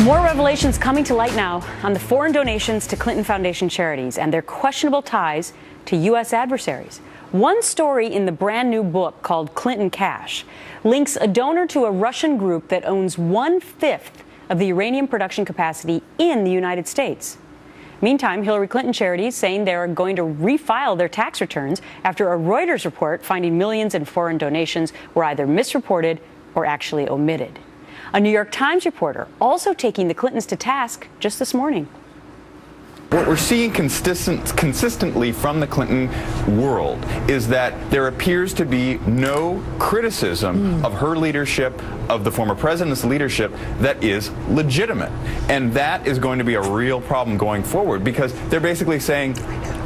More revelations coming to light now on the foreign donations to Clinton Foundation charities and their questionable ties to U.S. adversaries. One story in the brand new book called Clinton Cash links a donor to a Russian group that owns 1/5 of the uranium production capacity in the United States. Meantime, Hillary Clinton charities saying they are going to refile their tax returns after a Reuters report finding millions in foreign donations were either misreported or actually omitted. A New York Times reporter also taking the Clintons to task just this morning. What we're seeing consistently from the Clinton world is that there appears to be no criticism of her leadership, of the former president's leadership, that is legitimate. And that is going to be a real problem going forward, because they're basically saying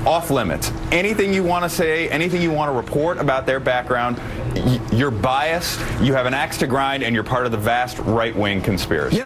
off limits. Anything you want to say, anything you want to report about their background, you're biased, you have an axe to grind, and you're part of the vast right-wing conspiracy. Yeah.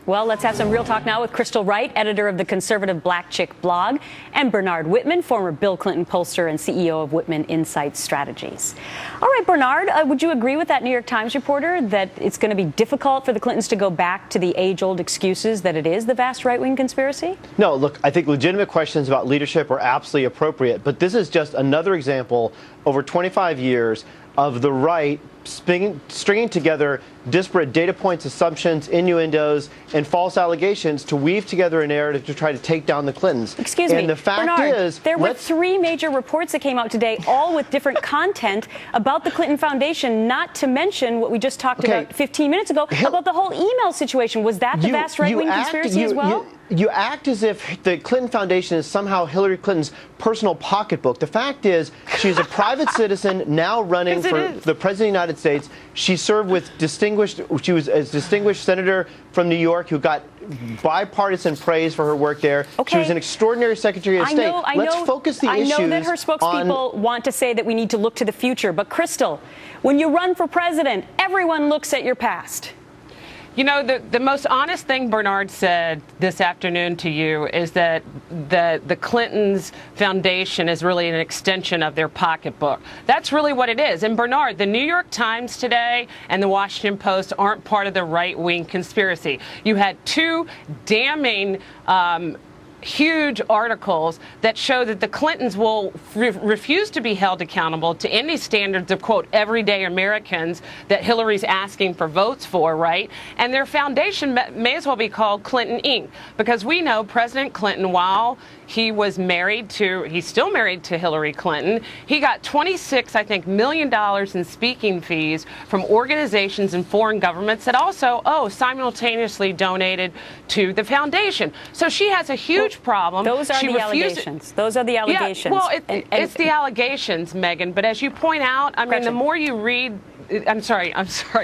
Well, let's have some real talk now with Crystal Wright, editor of the conservative Black Chick blog, and Bernard Whitman, former Bill Clinton pollster and CEO of Whitman Insight Strategies. All right, Bernard, would you agree with that New York Times reporter that it's going to be difficult for the Clintons to go back to the age-old excuses that it is the vast right-wing conspiracy? No, look, I think legitimate questions about leadership are absolutely appropriate, but this is just another example over 25 years of the right stringing together disparate data points, assumptions, innuendos, and false allegations to weave together a narrative to try to take down the Clintons. Excuse me, and the fact Bernard, is, there were 3 major reports that came out today, all with different content about the Clinton Foundation, not to mention what we just talked about 15 minutes ago about the whole email situation. Was that the vast right-wing conspiracy as well? You act as if the Clinton Foundation is somehow Hillary Clinton's personal pocketbook. The fact is, she's a private citizen now running for the President of the United States. She served with she was a distinguished senator from New York who got bipartisan praise for her work there. She was an extraordinary Secretary of State. Let's focus the issues I know that her spokespeople want to say that we need to look to the future, but Crystal, when you run for president, everyone looks at your past. You know, the most honest thing Bernard said this afternoon to you is that the Clintons Foundation is really an extension of their pocketbook. That's really what it is. And Bernard, the New York Times today and the Washington Post aren't part of the right-wing conspiracy. You had 2 damning huge articles that show that the Clintons will refuse to be held accountable to any standards of, quote, everyday Americans that Hillary's asking for votes for, right? And their foundation may as well be called Clinton Inc. Because we know President Clinton, while he was he's still married to Hillary Clinton, he got $26 million in speaking fees from organizations and foreign governments that also, simultaneously donated to the foundation. So she has a huge problem. Those are the allegations. Those are the allegations. Yeah, well, it's the allegations, Megan. But as you point out, I mean, the more you read, I'm sorry,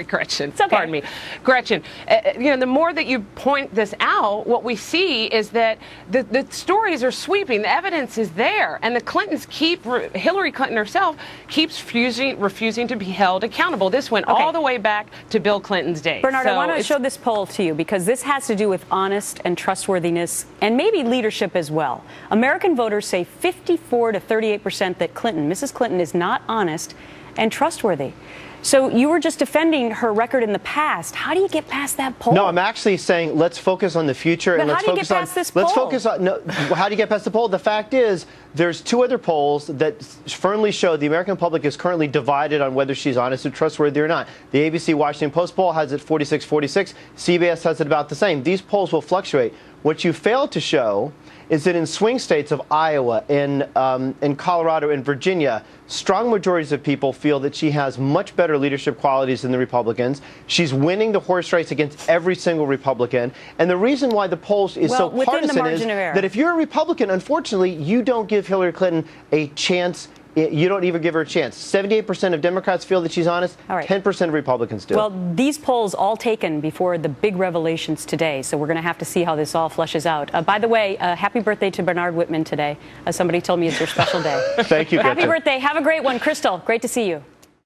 Gretchen. It's okay. Pardon me, Gretchen. The more that you point this out, what we see is that the stories are sweeping. The evidence is there, and the Clintons Hillary Clinton herself keeps refusing to be held accountable. This went all the way back to Bill Clinton's days. Bernard, I want to show this poll to you because this has to do with honest and trustworthiness and maybe leadership as well. American voters say 54 to 38% that Mrs. Clinton, is not honest and trustworthy. So you were just defending her record in the past. How do you get past that poll? No, I'm actually saying let's focus on the future and let's focus on this poll. Let's focus on how do you get past the poll? The fact is, there's 2 other polls that firmly show the American public is currently divided on whether she's honest and trustworthy or not. The ABC Washington Post poll has it 46-46. CBS has it about the same. These polls will fluctuate. What you failed to show is that in swing states of Iowa, in Colorado, and Virginia, strong majorities of people feel that she has much better leadership qualities than the Republicans. She's winning the horse race against every single Republican. And the reason why the polls is so partisan is that if you're a Republican, unfortunately, you don't give Hillary Clinton a chance. You don't even give her a chance. 78% of Democrats feel that she's honest. 10% of Republicans do. Well, these polls all taken before the big revelations today, so we're going to have to see how this all fleshes out. By the way, happy birthday to Bernard Whitman today. Somebody told me it's your special day. Thank you, Gretchen. Happy birthday. Have a great one. Crystal, great to see you.